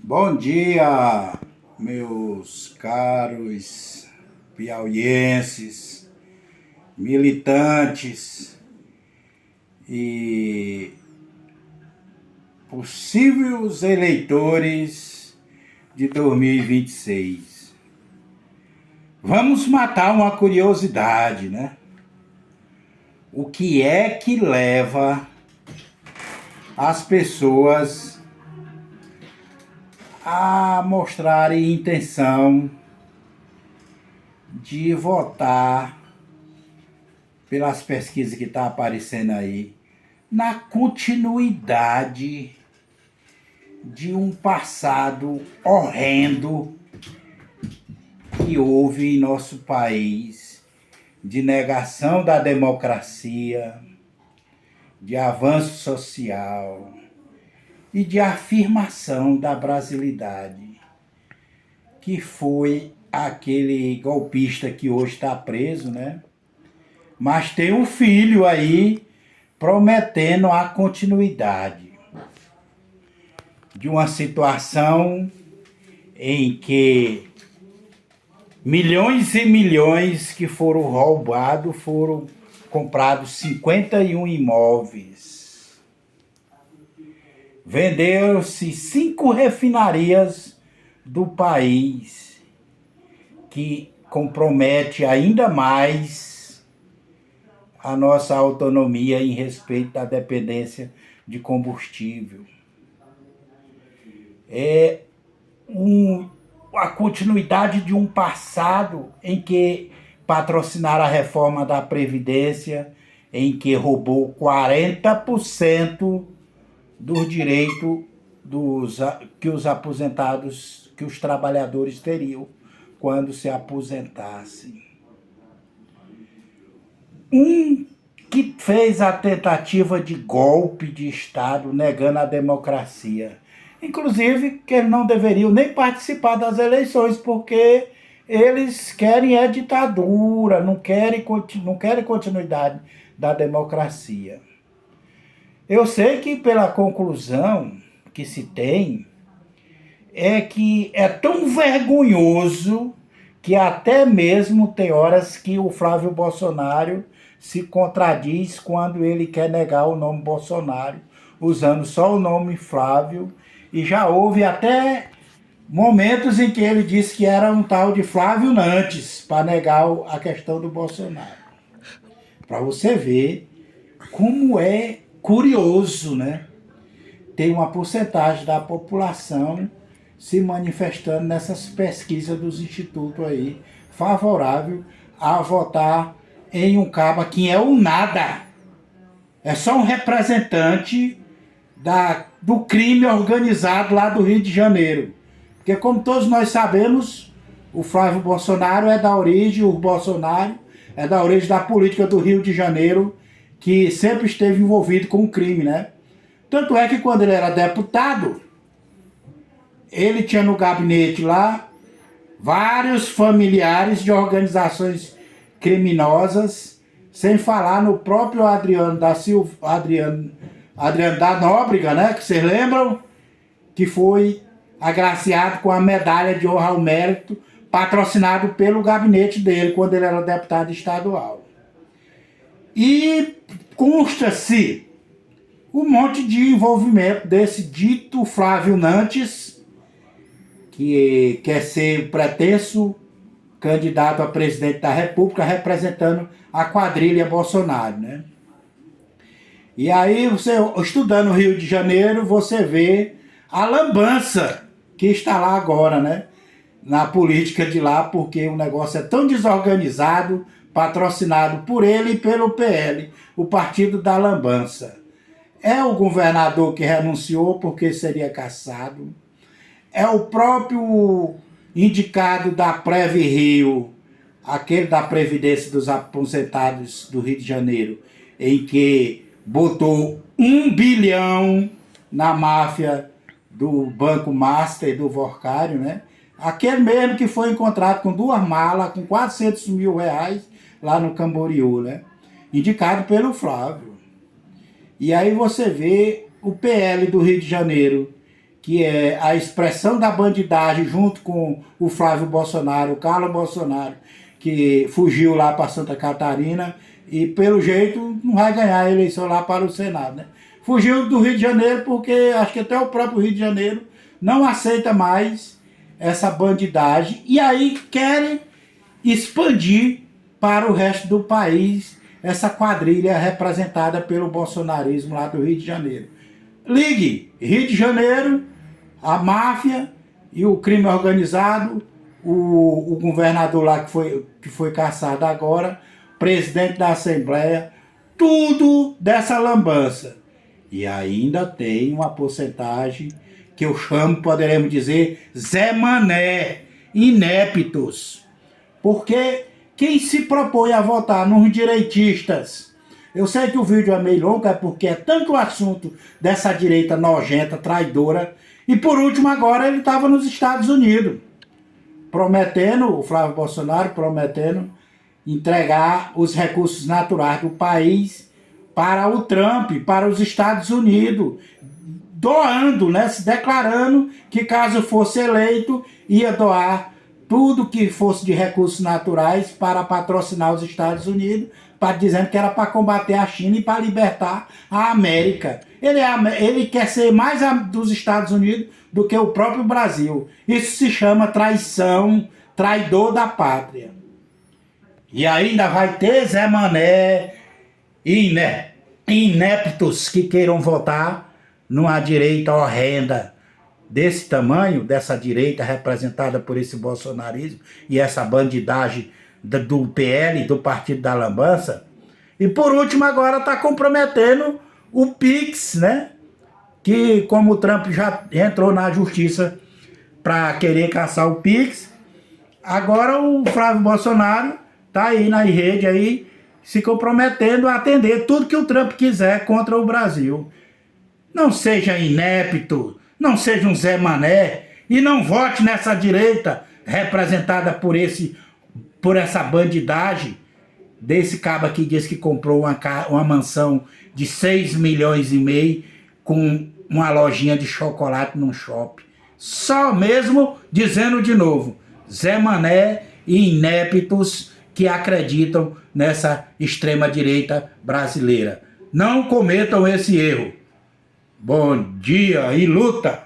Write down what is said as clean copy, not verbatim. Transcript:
Bom dia, meus caros piauienses, militantes e possíveis eleitores de 2026. Vamos matar uma curiosidade, né? O que é que leva as pessoas a mostrarem intenção de votar pelas pesquisas que estão aparecendo aí, na continuidade de um passado horrendo que houve em nosso país, de negação da democracia, de avanço social e de afirmação da brasilidade, que foi aquele golpista que hoje está preso, né? Mas tem um filho aí prometendo a continuidade de uma situação em que milhões e milhões que foram roubados, foram comprados 51 imóveis. Venderam-se 5 refinarias do país, que compromete ainda mais a nossa autonomia em respeito à dependência de combustível. É a continuidade de um passado em que patrocinaram a reforma da Previdência, em que roubou 40% dos direitos que os aposentados, que os trabalhadores teriam quando se aposentassem. Um que fez a tentativa de golpe de Estado negando a democracia. Inclusive que eles não deveriam nem participar das eleições, porque eles querem a ditadura, não querem continuidade da democracia. Eu sei que pela conclusão que se tem, é que é tão vergonhoso que até mesmo tem horas que o Flávio Bolsonaro se contradiz quando ele quer negar o nome Bolsonaro, usando só o nome Flávio, e já houve até momentos em que ele disse que era um tal de Flávio Nantes, para negar a questão do Bolsonaro. Para você ver como é curioso, né? Tem uma porcentagem da população se manifestando nessas pesquisas dos institutos aí, favorável a votar em um caba que é um nada. É só um representante do crime organizado lá do Rio de Janeiro. Porque como todos nós sabemos, o Flávio Bolsonaro é da origem, o Bolsonaro é da origem da política do Rio de Janeiro, que sempre esteve envolvido com o crime, né? Tanto é que quando ele era deputado, ele tinha no gabinete lá vários familiares de organizações criminosas, sem falar no próprio Adriano da Silva, Adriano da Nóbrega, né? Que vocês lembram? Que foi agraciado com a medalha de honra ao mérito, patrocinado pelo gabinete dele, quando ele era deputado estadual. E consta-se um monte de envolvimento desse dito Flávio Nantes, que quer ser pretenso candidato a presidente da República, representando a quadrilha Bolsonaro, né? E aí, você estudando o Rio de Janeiro, você vê a lambança que está lá agora, né? Na política de lá, porque o negócio é tão desorganizado, patrocinado por ele e pelo PL, o Partido da Lambança. É o governador que renunciou porque seria cassado. É o próprio indicado da Prev Rio, aquele da Previdência dos Aposentados do Rio de Janeiro, em que botou 1 bilhão na máfia do Banco Master, do Vorcário, né? Aquele mesmo que foi encontrado com 2 malas, com 400 mil reais, lá no Camboriú, né? Indicado pelo Flávio. E aí você vê o PL do Rio de Janeiro, que é a expressão da bandidagem junto com o Flávio Bolsonaro, o Carlos Bolsonaro, que fugiu lá para Santa Catarina e, pelo jeito, não vai ganhar a eleição lá para o Senado, né? Fugiu do Rio de Janeiro porque acho que até o próprio Rio de Janeiro não aceita mais essa bandidagem e aí querem expandir para o resto do país essa quadrilha representada pelo bolsonarismo lá do Rio de Janeiro. Ligue, Rio de Janeiro, a máfia e o crime organizado, o governador lá que foi caçado agora, presidente da Assembleia, tudo dessa lambança. E ainda tem uma porcentagem que eu chamo, poderemos dizer, Zé Mané, ineptos. Porque quem se propõe a votar nos direitistas, eu sei que o vídeo é meio longo, é porque é tanto o assunto dessa direita nojenta, traidora, e por último agora ele estava nos Estados Unidos, prometendo, o Flávio Bolsonaro prometendo entregar os recursos naturais do país para o Trump, para os Estados Unidos, doando, né, se declarando que caso fosse eleito, ia doar tudo que fosse de recursos naturais para patrocinar os Estados Unidos, dizendo que era para combater a China e para libertar a América. Ele quer ser mais dos Estados Unidos do que o próprio Brasil. Isso se chama traição, traidor da pátria. E ainda vai ter Zé Mané e ineptos que queiram votar numa direita horrenda desse tamanho, dessa direita representada por esse bolsonarismo e essa bandidagem do PL, do Partido da Lambança. E por último agora está comprometendo o Pix, né? Que como o Trump já entrou na justiça para querer caçar o Pix, agora o Flávio Bolsonaro está aí na rede aí se comprometendo a atender tudo que o Trump quiser contra o Brasil. Não seja inepto, não seja um Zé Mané e não vote nessa direita representada por essa bandidagem desse caba que diz que comprou uma mansão de 6 milhões e meio com uma lojinha de chocolate num shopping. Só mesmo dizendo de novo, Zé Mané e ineptos que acreditam nessa extrema-direita brasileira. Não cometam esse erro. Bom dia e luta!